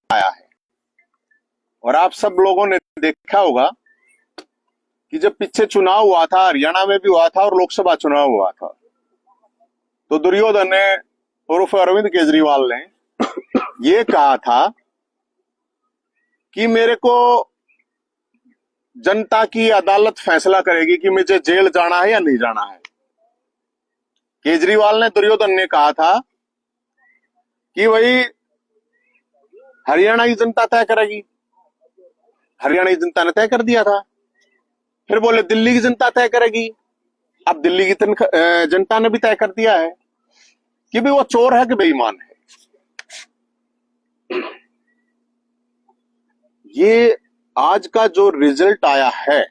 आया है। और आप सब लोगों ने देखा होगा कि जब पीछे चुनाव हुआ था, हरियाणा में भी हुआ था और लोकसभा चुनाव हुआ था, तो दुर्योधन ने उर्फ अरविंद केजरीवाल ने ये कहा था कि मेरे को जनता की अदालत फैसला करेगी कि मुझे जेल जाना है या नहीं जाना है। केजरीवाल ने, दुर्योधन ने कहा था कि वही हरियाणा की जनता तय करेगी। हरियाणा की जनता ने तय कर दिया था। फिर बोले दिल्ली की जनता तय करेगी। अब दिल्ली की जनता ने भी तय कर दिया है कि भी वो चोर है कि बेईमान है। ये आज का जो रिजल्ट आया है,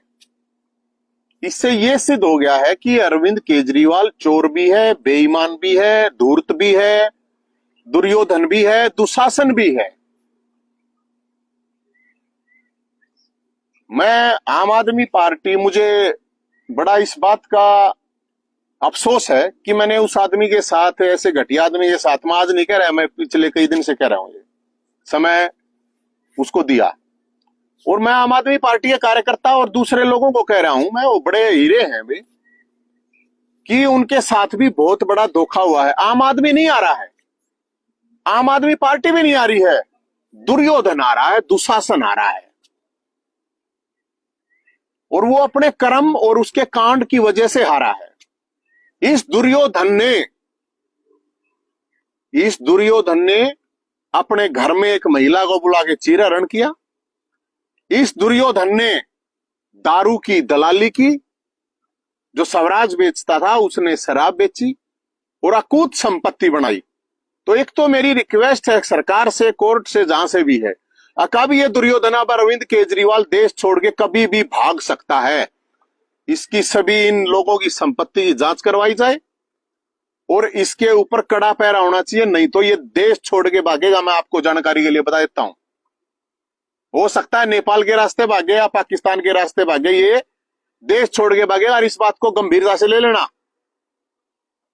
इससे ये सिद्ध हो गया है कि अरविंद केजरीवाल चोर भी है, बेईमान भी है, धूर्त भी है, दुर्योधन भी है, दुशासन भी है। मैं आम आदमी पार्टी, मुझे बड़ा इस बात का अफसोस है कि मैंने उस आदमी के साथ, ऐसे घटिया आदमी के साथ, मैं आज नहीं कह रहा, मैं पिछले कई दिन से कह रहा हूं, ये समय उसको दिया। और मैं आम आदमी पार्टी के कार्यकर्ता और दूसरे लोगों को कह रहा हूं, मैं वो बड़े हीरे हैं भी, कि उनके साथ भी बहुत बड़ा धोखा हुआ है। आम आदमी नहीं आ रहा है, आम आदमी पार्टी भी नहीं आ रही है, दुर्योधन आ रहा है, दुशासन आ रहा है। और वो अपने कर्म और उसके कांड की वजह से हारा है। इस दुर्योधन ने अपने घर में एक महिला को बुला के चीरहरण किया। इस दुर्योधन ने दारू की दलाली की, जो स्वराज बेचता था उसने शराब बेची और अकूत संपत्ति बनाई। तो एक तो मेरी रिक्वेस्ट है सरकार से, कोर्ट से, जहां से भी है, कभी ये दुर्योधन अब अरविंद केजरीवाल देश छोड़ के कभी भी भाग सकता है। इसकी सभी इन लोगों की संपत्ति की जांच करवाई जाए और इसके ऊपर कड़ा पैरा होना चाहिए, नहीं तो ये देश छोड़ के भागेगा। मैं आपको जानकारी के लिए बता देता हूं, हो सकता है नेपाल के रास्ते भागे या पाकिस्तान के रास्ते भागे, ये देश छोड़ के भागेगा। और इस बात को गंभीरता से ले लेना,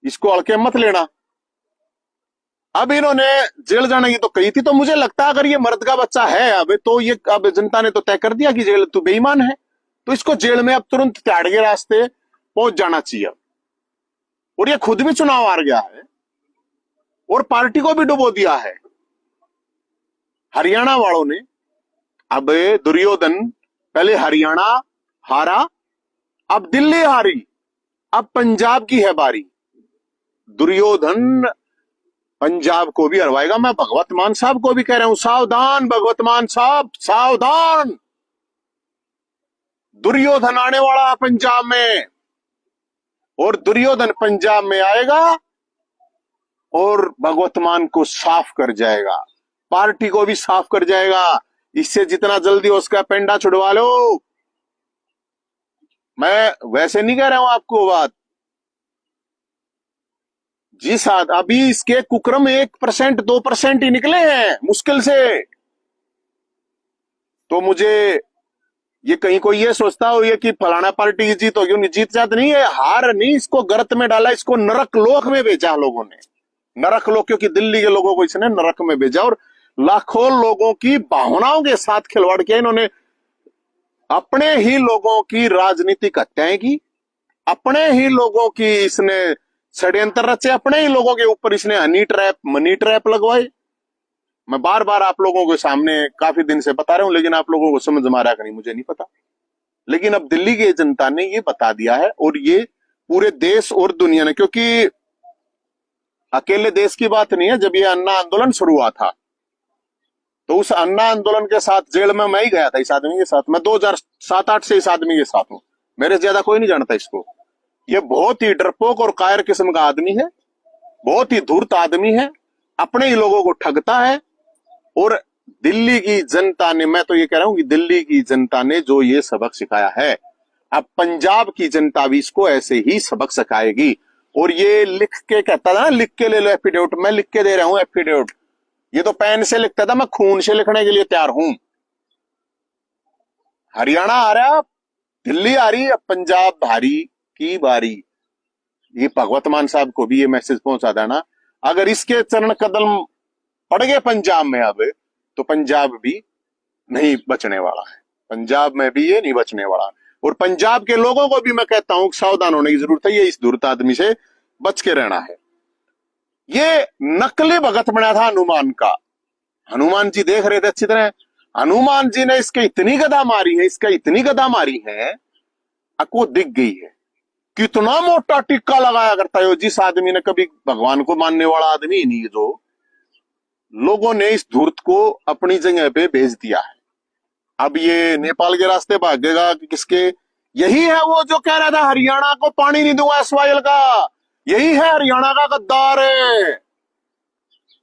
इसको हल्के मत लेना। अब इन्होंने जेल जाने की तो कही थी, तो मुझे लगता है अगर ये मर्द का बच्चा है अब, तो ये अब जनता ने तो तय कर दिया कि जेल, तू बेईमान है, तो इसको जेल में अब तुरंत त्याग के रास्ते पहुंच जाना चाहिए। और ये खुद भी चुनाव हार गया है और पार्टी को भी डुबो दिया है। हरियाणा वालों ने, अब दुर्योधन पहले हरियाणा हारा, अब दिल्ली हारी, अब पंजाब की है बारी। दुर्योधन पंजाब को भी हरवाएगा। मैं भगवत मान साहब को भी कह रहा हूं, सावधान भगवत मान साहब, सावधान, दुर्योधन आने वाला पंजाब में। और दुर्योधन पंजाब में आएगा और भगवत मान को साफ कर जाएगा, पार्टी को भी साफ कर जाएगा। इससे जितना जल्दी उसका पेंडा छुड़वा लो। मैं वैसे नहीं कह रहा हूं आपको बात, जी साहब, अभी इसके कुक्रम 1% 2% ही निकले हैं मुश्किल से। तो मुझे ये कहीं कोई ये सोचता हो ये कि फलाना पार्टी की जीत होगी, उनकी जीत जात नहीं है, हार नहीं, इसको गर्त में डाला, इसको नरक लोक में भेजा लोगों ने। नरक लोक, क्योंकि दिल्ली के लोगों को इसने नरक में भेजा और लाखों लोगों की भावनाओं के साथ खिलवाड़ किया। इन्होंने अपने ही लोगों की राजनीतिक हत्याएं की, अपने ही लोगों की इसने षड्यंत्र रचे, अपने ही लोगों के ऊपर इसने हनी ट्रैप, मनी ट्रैप लगवाए। मैं बार बार आप लोगों के सामने काफी दिन से बता रहा हूं, लेकिन आप लोगों को समझ में आ रहा है कि नहीं मुझे नहीं पता। लेकिन अब दिल्ली की जनता ने ये बता दिया है, और ये पूरे देश और दुनिया ने, क्योंकि अकेले देश की बात नहीं है। जब ये अन्ना आंदोलन शुरू हुआ था, तो उस अन्ना आंदोलन के साथ जेल में मैं ही गया था, इस आदमी के साथ। मैं 2007-8 से इस आदमी के साथ हूं, मेरे ज्यादा कोई नहीं जानता इसको। ये बहुत ही डरपोक और कायर किस्म का आदमी है, बहुत ही धूर्त आदमी है, अपने ही लोगों को ठगता है। और दिल्ली की जनता ने, मैं तो ये कह रहा हूं कि दिल्ली की जनता ने जो ये सबक सिखाया है, अब पंजाब की जनता भी इसको ऐसे ही सबक सिखाएगी। और ये लिख के कहता था ना, लिख के ले लो एफिडेविट, मैं लिख के दे रहा हूं एफिडेविट। ये तो पेन से लिखता था, मैं खून से लिखने के लिए तैयार हूं। हरियाणा आ रहा, दिल्ली आ रही, अब पंजाब भारी की बारी। ये भगवत मान साहब को भी ये मैसेज पहुंचा देना, अगर इसके चरण कदम पड़ गए पंजाब में अब, तो पंजाब भी नहीं बचने वाला है, पंजाब में भी ये नहीं बचने वाला। और पंजाब के लोगों को भी मैं कहता हूं सावधान होने की जरूरत है, ये इस धूर्त आदमी से बच के रहना है। ये नकली भगत बना था हनुमान का, हनुमान जी देख रहे थे अच्छी तरह, हनुमान जी ने इसके इतनी गदा मारी है, इसका इतनी गदा मारी है, आपको दिख गई है। कितना मोटा टिक्का लगाया करता है जिस आदमी ने कभी भगवान को मानने वाला आदमी नहीं, जो लोगों ने इस धूर्त को अपनी जगह पे भेज दिया है। अब ये नेपाल के रास्ते भागेगा कि किसके? यही है वो जो कह रहा था हरियाणा को पानी नहीं दूंगा एसवाईएल का, यही है हरियाणा का गद्दार है।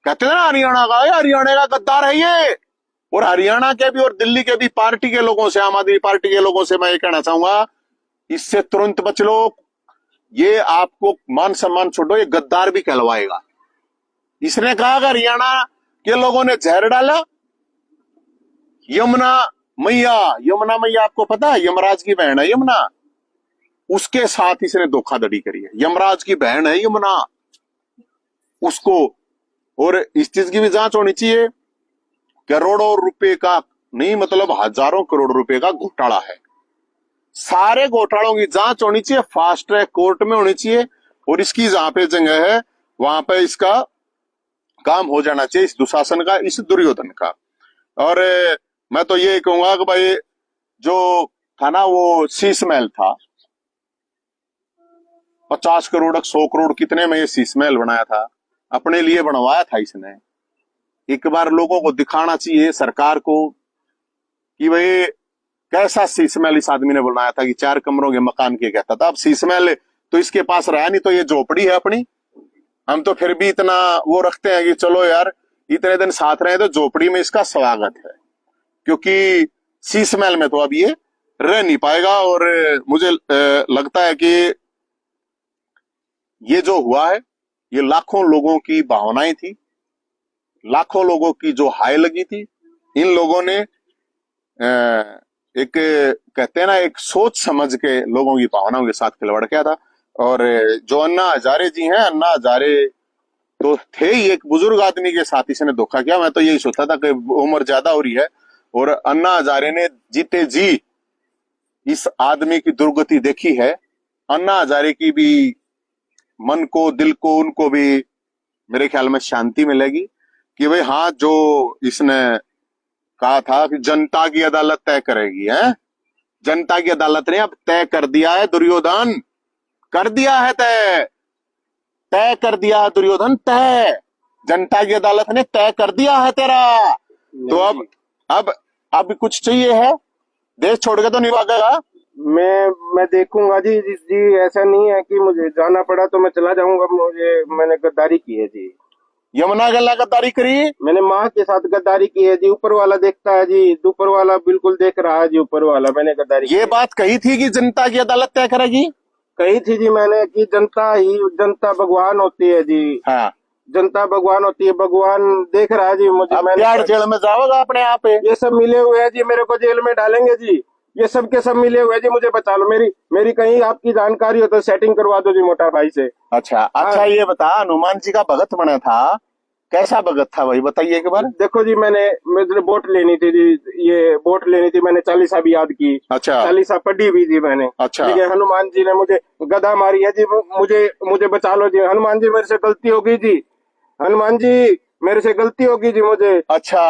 कहते हैं ना हरियाणा का, हरियाणा का गद्दार है ये। और हरियाणा के भी और दिल्ली के भी पार्टी के लोगों से, आम आदमी पार्टी के लोगों से मैं ये कहना चाहूंगा, इससे तुरंत बच लो। ये आपको मान सम्मान छोड़ो, ये गद्दार भी कहलवाएगा। इसने कहा कि हरियाणा के लोगों ने जहर डाला, यमुना मैया, यमुना मैया आपको पता है यमराज की बहन है यमुना, उसके साथ इसने धोखाधड़ी करी है। यमराज की बहन है यमुना उसको। और इस चीज की भी जांच होनी चाहिए, करोड़ों रुपए का नहीं मतलब हजारों करोड़ रुपए का घोटाला है। सारे घोटालों की जांच होनी चाहिए, फास्ट ट्रैक कोर्ट में होनी चाहिए, और इसकी जहां पे जगह है वहां पे इसका काम हो जाना चाहिए, इस दुशासन का, इस दुर्योधन का। और मैं तो ये कहूंगा कि भाई जो था ना वो शीश महल था, 50 करोड़ 100 करोड़ कितने में ये शीश महल बनाया था, अपने लिए बनवाया था इसने। एक बार लोगों को दिखाना चाहिए सरकार को कि भाई कैसा शीश महल इस आदमी ने बनाया था, कि 4 कमरों के मकान के कहता था। अब शीश महल तो इसके पास रहा नहीं, तो ये झोपड़ी है अपनी। हम तो फिर भी इतना वो रखते हैं कि चलो यार इतने दिन साथ रहे तो झोपड़ी में इसका स्वागत है, क्योंकि शीश महल में तो अब ये रह नहीं पाएगा। और मुझे लगता है कि ये जो हुआ है ये लाखों लोगों की भावनाएं थी, लाखों लोगों की जो हाय लगी थी। इन लोगों ने एक कहते हैं ना एक सोच समझ के लोगों की भावनाओं के साथ खिलवाड़ किया था। और जो अन्ना हजारे जी हैं, अन्ना हजारे तो थे ही, एक बुजुर्ग आदमी के साथ इसने धोखा किया। मैं तो यही सोचता था कि उम्र ज्यादा हो रही है, और अन्ना हजारे ने जीते जी इस आदमी की दुर्गति देखी है। अन्ना हजारे की भी मन को, दिल को, उनको भी मेरे ख्याल में शांति मिलेगी कि भाई हाँ, जो इसने कहा था कि जनता की अदालत तय करेगी, है जनता की अदालत ने अब तय कर दिया है, दुर्योधन कर दिया है तय, तय कर दिया है दुर्योधन, तय जनता की अदालत ने तय कर दिया है तेरा। तो अब कुछ चाहिए है, देश छोड़ के तो नहीं भागेगा। मैं देखूंगा जी जी, ऐसा नहीं है कि मुझे जाना पड़ा तो मैं चला जाऊंगा। मैंने गद्दारी की है जी। यमुना गल्ला गद्दारी करी, मैंने माँ के साथ गद्दारी की है जी। ऊपर वाला देखता है जी, ऊपर वाला बिल्कुल देख रहा है जी, ऊपर वाला। मैंने गद्दारी ये बात कही थी कि जनता की अदालत तय करेगी, कही थी जी मैंने कि जनता भगवान होती है जी। हाँ जनता भगवान होती है, भगवान देख रहा है जी मुझे। मैंने जेल में जाओगा अपने आप पे, ये सब मिले हुए हैं जी, मेरे को जेल में डालेंगे जी। ये सब के सब मिले हुए हैं जी, मुझे बचा लो। मेरी कहीं आपकी जानकारी हो तो सेटिंग करवा दो जी मोटा भाई से। अच्छा ये बता, हनुमान जी का भगत बना था, कैसा भगत था भाई बताइए एक बार। देखो जी, मैंने वोट लेनी थी जी, ये वोट लेनी थी, मैंने चालीसा भी याद की। अच्छा, चालीसा पढ़ी भी थी मैंने। अच्छा, ठीक है, हनुमान जी ने मुझे गदा मारी है जी, मुझे बचा लो जी। हनुमान जी मेरे से गलती हो गई जी, हनुमान जी मेरे से गलती होगी जी मुझे। अच्छा,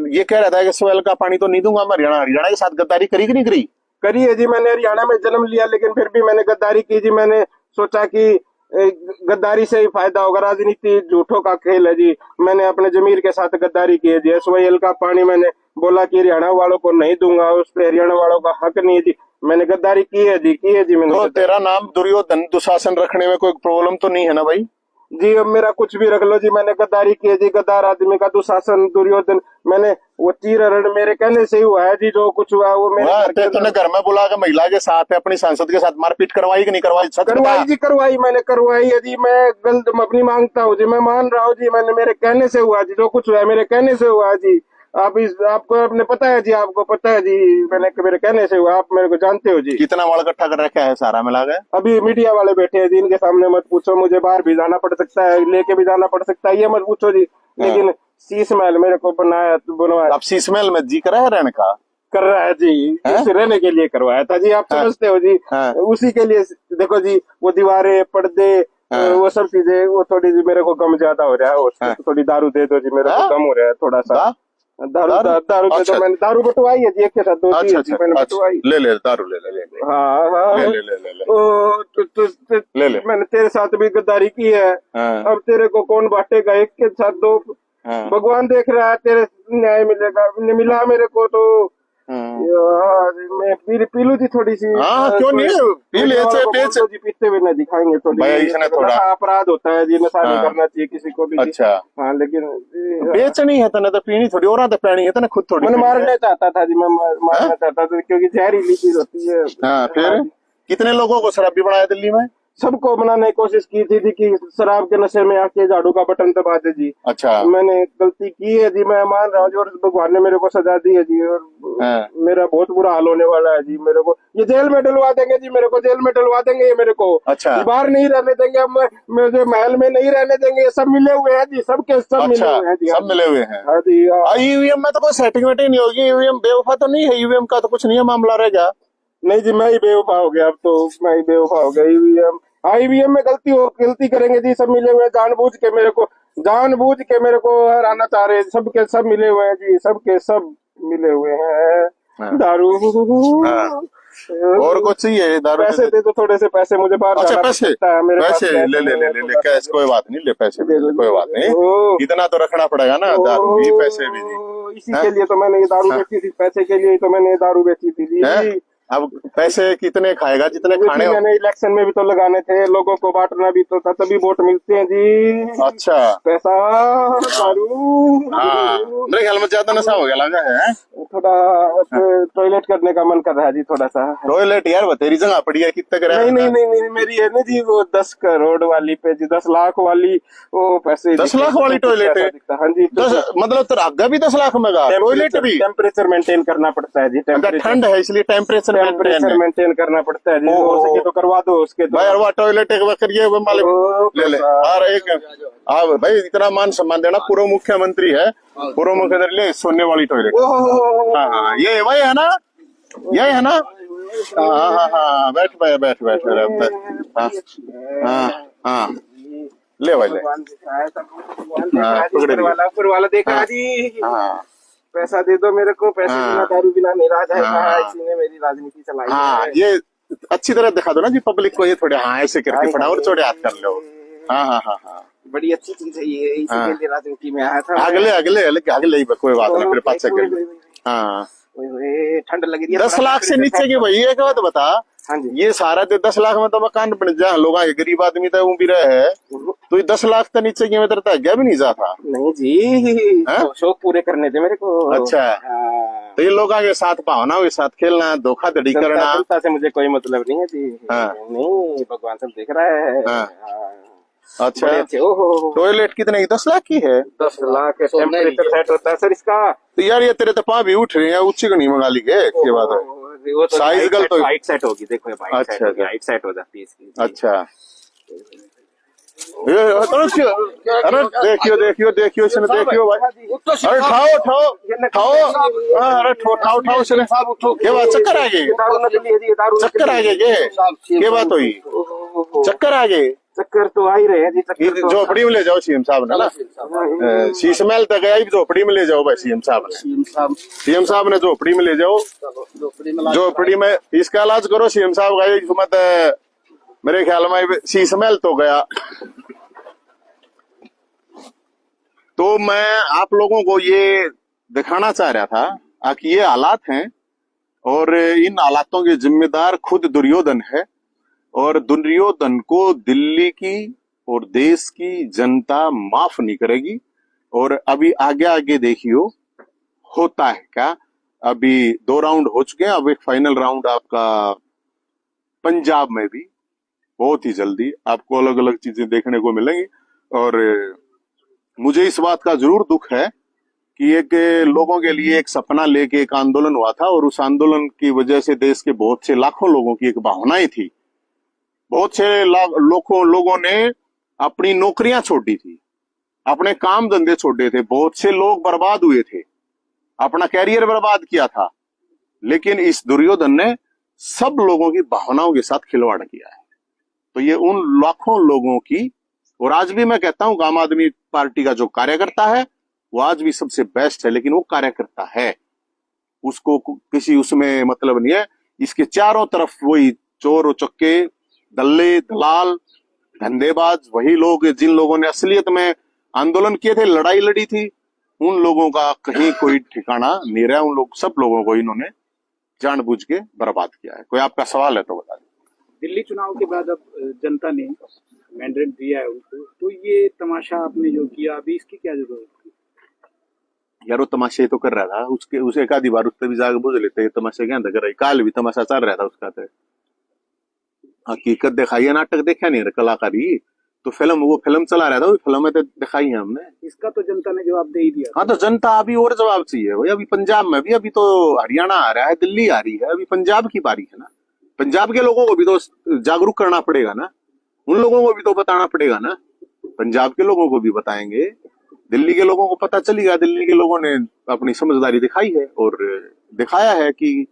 ये कह रहा था कि सोयल का पानी तो नहीं दूंगा मैं। हरियाणा के साथ गद्दारी करी कि नहीं करी? करी है जी, मैंने हरियाणा में जन्म लिया, लेकिन फिर भी मैंने गद्दारी की जी। मैंने सोचा कि गद्दारी से ही फायदा होगा, राजनीति झूठों का खेल है जी। मैंने अपने जमीर के साथ गद्दारी की है जी। एसवाईएल का पानी मैंने बोला कि हरियाणा वालों को नहीं दूंगा, उस पर हरियाणा वालों का हक नहीं है जी। मैंने गद्दारी की है जी मैंने। तो तेरा नाम दुर्योधन दुशासन रखने में कोई प्रॉब्लम तो नहीं है ना भाई? जी अब मेरा कुछ भी रख लो जी, मैंने गद्दारी की है जी। गद्दार आदमी का दुशासन, दुर्योधन, मैंने वो चीरहरण मेरे कहने से ही हुआ है जी। जो कुछ हुआ वो मेरे तूने घर में बुला के महिला के साथ, अपनी सांसद के साथ मारपीट करवाई कि नहीं करवाई? करवाई जी, करवाई, मैंने करवाई है जी। मैं गलत अपनी मांगता हूँ जी, मैं मान रहा हूँ जी। मैंने मेरे कहने से हुआ जी, जो कुछ हुआ है मेरे कहने से हुआ जी। आपको अपने पता है जी, आपको पता है जी, मेरे कहने से हुआ। आप मेरे को जानते हो जी। कितना माल इकट्ठा कर रखा है सारा मिला के? अभी मीडिया वाले बैठे हैं जी, इनके सामने मत पूछो। मुझे बाहर भी जाना पड़ सकता है, लेके भी जाना पड़ सकता है, ये मत पूछो जी। लेकिन शीश महल मेरे को बनवाया अब शीश महल में जी करा है रहने का? कर रहा है जी, इस रहने के लिए करवाया था जी, आप समझते हो जी। उसी के लिए देखो जी, वो दीवारें, पर्दे, वो सब चीजें, वो थोड़ी जी मेरे को गम ज्यादा हो रहा है, उसको थोड़ी दारू दे दो जी, मेरे को गम हो रहा है थोड़ा सा। दारू दे दो, मैंने दारू बटवाई है जी, एक के साथ दो जी मैंने बटवाई। ले दारू ले। हाँ ले। मैंने तेरे साथ भी गद्दारी की है, अब तेरे को कौन बांटेगा, एक के साथ दो। भगवान देख रहा है, तेरे न्याय मिलेगा, मिला मेरे को तो यार, मैं पी लूं जी थोड़ी सी। क्यों नहीं, पी ले जी, पीते हुए ना दिखाएंगे तो थोड़ा अपराध होता है जी, नशा नहीं करना चाहिए किसी को भी। अच्छा हाँ, लेकिन बेचनी है तो पीनी थोड़ी, और तो पैनी है तो खुद थोड़ी। मैंने मारना चाहता था जी, मैं मारना चाहता था क्योंकि जहरीली चीज होती है। फिर कितने लोगों को शराबी बनाया दिल्ली में? सबको बनाने की कोशिश की थी कि शराब के नशे में आके झाड़ू का बटन दबा दे जी। अच्छा, मैंने गलती की है जी, मैं मान रहा हूँ, और भगवान ने मेरे को सजा दी है जी, और मेरा बहुत बुरा हाल होने वाला है जी। मेरे को ये जेल में डलवा देंगे जी, मेरे को जेल में डलवा देंगे ये मेरे को। अच्छा, बाहर नहीं रहने देंगे, अब मेरे महल में नहीं रहने देंगे, सब मिले हुए हैं जी, सबके सब मिले हुए हैं जी, सब मिले हुए हैं। हाँ जी। ईवीएम में तो कोई सेटिंग वेटिंग नहीं होगी, ईवीएम बेवफा तो नहीं है, ईवीएम का तो कुछ नहीं है मामला रहेगा। नहीं जी, मैं ही बेवफा हो गया, अब तो मैं ही बेवफा हो गया। ईवीएम में गलती करेंगे जी, सब मिले हुए हैं, जानबूझ के मेरे को हराना चाह रहे हैं, सबके सब मिले हुए हैं जी, सबके सब मिले हुए हैं। दारू और कुछ चाहिए? दारू पैसे दे दो, थोड़े से पैसे मुझे बाहर। अच्छा, पैसे ले कैश कोई बात नहीं, ले पैसे कोई बात नहीं, इतना तो रखना पड़ेगा ना, दारू भी पैसे भी। इसी के लिए तो मैंने ये दारू बेची थी, पैसे के लिए तो मैंने ये दारू बेची थी जी। अब पैसे कितने खाएगा, जितने खाने हो। मैंने इलेक्शन में भी तो लगाने थे, लोगों को बांटना भी तो था, तभी वोट मिलते हैं जी। अच्छा, पैसा, दारू। मेरे ख्याल में ज्यादा नशा हो गया लगा है। थोड़ा टॉयलेट करने का मन कर रहा है जी, थोड़ा सा। टॉयलेट यार बतेरी जगह पड़ी है, कितने करे? नहीं, मेरी है ना जी, वो 10 करोड़ वाली पे जी, 10 लाख वाली वो पैसे। 10 लाख वाली टॉयलेट है? हाँ जी, मतलब तेरा आगे भी 10 लाख में टॉयलेट भी? टेम्परेचर मेंटेन करना पड़ता है जी, ठंड है इसलिए टेम्परेचर मेंटेन करना पड़ता है जी, हो सके तो करवा दो उसके तो। भाई वो टॉयलेट एक बार करिए, वो मालिक ले और एक भाई इतना मान सम्मान देना, पूर्व मुख्यमंत्री है, पूर्व मुख्यमंत्री ले सोने वाली टॉयलेट। हाँ, ये वही है ना, यही है ना? हाँ, बैठ हाँ, ले भाई ले। ऊपर वाला देखा जी, पैसा दे दो मेरे को, पैसे बिना दारू बिना नहीं रहा जाएगा, इसी ने मेरी राजनीति चलाई। हाँ, ये अच्छी तरह दिखा दो ना जी पब्लिक को, ये थोड़े ऐसे करके फटाफट छोड़े हाथ कर लो। हाँ, बड़ी अच्छी चीज है ये, इसी के लिए राजनीति में आया था। अगले कोई बात नहीं, फिर पाँच सेकंड। हाँ, ठंड लग रही है। 10 लाख से नीचे की भाई एक बात बता। हाँ जी, ये सारा 10 लाख में तो मकान बन जा, लोग गरीब आदमी तो वो भी रहे है, तो ये 10 लाख तो नीचे की में तरता गया भी नहीं जाता। नहीं जी, शौक पूरे करने थे मेरे को। अच्छा, तो ये लोग आगे साथ भावना के साथ खेलना, धोखाधड़ी करना, जनता से मुझे कोई मतलब नहीं है जी। नहीं, भगवान सब देख रहा है। अच्छा, टॉयलेट कितने की? 10 लाख की है? 10 लाख टेम्परेचर सेट होता है सर इसका। तो यार ये तेरे तो पाँव भी उठ रहे हैं, ऊंची को नहीं मंगा ली के बात है? वो तो साइज गलत तो हाइट सेट होगी, देखो हाइट सेट हो जाती है इसकी। अच्छा, अरे देखियो इसने, देखियो भाई, अरे ठाओ, अरे ठाओ इसने, क्या बात? चक्कर आ गए? चक्कर आ गए क्या बात हुई? चक्कर आ गए? चक्कर तो आ ही रहे हैं जी। झोपड़ी में ले जाओ सीएम साहब ने ना, शीश महल तक गया, झोपड़ी में ले जाओ भाई सीएम साहब ने झोपड़ी में ले जाओ, झोपड़ी में इसका इलाज करो सीएम साहब का। मत मेरे ख्याल में शीश महल तो गया। तो मैं आप लोगों को ये दिखाना चाह रहा था कि ये हालात हैं, और इन हालातों के जिम्मेदार खुद दुर्योधन है, और दुर्योधन को दिल्ली की और देश की जनता माफ नहीं करेगी। और अभी आगे देखियो होता है क्या। अभी 2 राउंड हो चुके हैं, अब एक फाइनल राउंड आपका पंजाब में भी बहुत ही जल्दी आपको अलग अलग चीजें देखने को मिलेंगी। और मुझे इस बात का जरूर दुख है कि एक लोगों के लिए एक सपना लेके एक आंदोलन हुआ था, और उस आंदोलन की वजह से देश के बहुत से लाखों लोगों की एक भावनाएं थी, बहुत से लोगों ने अपनी नौकरियां छोड़ दी थी, अपने काम धंधे छोड़े थे, बहुत से लोग बर्बाद हुए थे, अपना कैरियर बर्बाद किया था, लेकिन इस दुर्योधन ने सब लोगों की भावनाओं के साथ खिलवाड़ किया है। तो ये उन लाखों लोगों की, और आज भी मैं कहता हूं आम आदमी पार्टी का जो कार्यकर्ता है वो आज भी सबसे बेस्ट है, लेकिन वो कार्यकर्ता है, उसको किसी उसमें मतलब नहीं है। इसके चारों तरफ वही चोर उचक्के, दल्ले, दलाल, धंधेबाज, वही लोग जिन लोगों ने असलियत में आंदोलन किए थे, लड़ाई लड़ी थी, उन लोगों का कहीं कोई ठिकाना नहीं रहा। उन लोग सब लोगों को इन्होंने जानबूझ के बर्बाद किया है। कोई आपका सवाल है तो बता दीजिए। दिल्ली चुनाव के बाद अब जनता ने मैंडेट दिया है उनको, तो ये तमाशा आपने जो किया अभी, इसकी क्या जरूरत थी? यार वो तमाशे तो कर रहा था, उसे एक आधी बार उससे भी जाके बुझ लेते, तमाशे क्या कर रहा है, काल भी तमाशा चल रहा था उसका। तो हकीकत दिखाई है, नाटक देखा नहीं, कलाकारी तो वो फिल्म चला रहा था, वो फिल्म में तो दिखाई है हमने। इसका तो जनता ने जवाब दे ही दिया। हाँ, तो जनता अभी और जवाब चाहिए भाई। अभी पंजाब में भी, अभी तो हरियाणा आ रहा है, दिल्ली आ रही है, अभी पंजाब की बारी है ना। पंजाब के लोगों को भी तो जागरूक करना पड़ेगा ना, उन लोगों को भी तो बताना पड़ेगा ना। पंजाब के लोगों को भी बताएंगे, दिल्ली के लोगों को पता चलेगा। दिल्ली के लोगों ने अपनी समझदारी दिखाई है और दिखाया है कि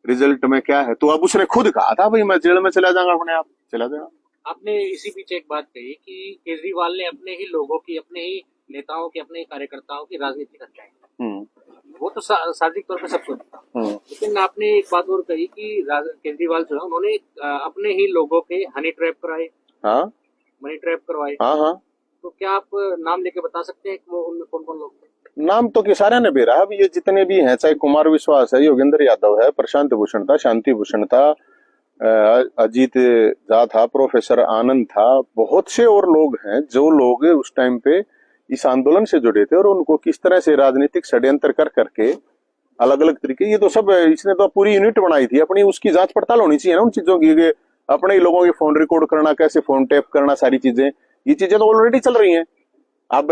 रिजल्ट में क्या है। तो अब उसने खुद कहा था भाई मैं जेल में चला जाऊंगा, अपने आप चला जाएगा। आपने इसी बीच एक बात कही कि केजरीवाल ने अपने ही लोगों की, अपने ही नेताओं की, अपने ही कार्यकर्ताओं की राजनीति करना है। वो तो सार्वजनिक तौर पर सबको दिखा, लेकिन आपने एक बात और कही कि केजरीवाल जो है उन्होंने अपने ही लोगों के हनी ट्रैप कराए, मनी ट्रैप करवाए। हाँ। तो क्या आप नाम लेके बता सकते हैं कि वो उनमें कौन कौन लोग थे? नाम तो किसारे ने बेरा है। ये जितने भी हैं, चाहे कुमार विश्वास है, योगेंद्र यादव है, प्रशांत भूषण था, शांति भूषण था, अजीत झा था, प्रोफेसर आनंद था, बहुत से और लोग हैं जो लोग उस टाइम पे इस आंदोलन से जुड़े थे और उनको किस तरह से राजनीतिक षड्यंत्र कर करके अलग अलग तरीके, ये तो सब इसने तो पूरी यूनिट बनाई थी अपनी, उसकी जांच पड़ताल होनी चाहिए ना उन चीजों की। अपने ही लोगों के फोन रिकॉर्ड करना, कैसे फोन टैप करना, सारी चीजें, ये चीजें तो ऑलरेडी चल रही हैं। अब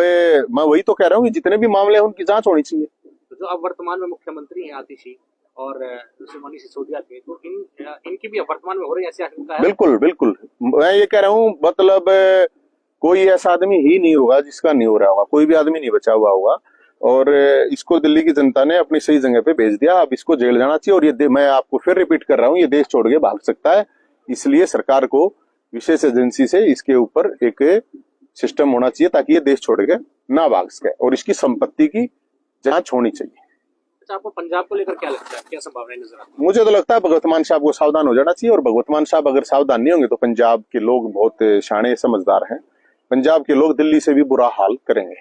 मैं वही तो कह रहा हूँ कि जितने भी मामले हैं उनकी जांच होनी चाहिए। तो जो अब वर्तमान में मुख्यमंत्री हैं आतिशी और मनीष सिसोदिया के, तो इनकी भी वर्तमान में हो रही ऐसी आशंका है? बिल्कुल मैं ये कह रहा हूँ, मतलब कोई ऐसा आदमी ही नहीं होगा जिसका नहीं हो रहा होगा, कोई भी आदमी नहीं बचा हुआ होगा। और इसको दिल्ली की जनता ने अपनी सही जगह पे भेज दिया। अब इसको जेल जाना चाहिए। और ये मैं आपको फिर रिपीट कर रहा हूँ, ये देश छोड़ के भाग सकता है, इसलिए सरकार को विशेष एजेंसी से इसके ऊपर एक सिस्टम होना चाहिए ताकि ये देश छोड़ के ना भाग सके, और इसकी संपत्ति की जांच होनी चाहिए। अच्छा, आपको पंजाब को लेकर क्या लगता है, क्या संभावनाएं नजर आती है? मुझे तो लगता है भगवत मान साहब को सावधान हो जाना चाहिए, और भगवत मान साहब अगर सावधान नहीं होंगे तो पंजाब के लोग बहुत शाणे समझदार हैं, पंजाब के लोग दिल्ली से भी बुरा हाल करेंगे।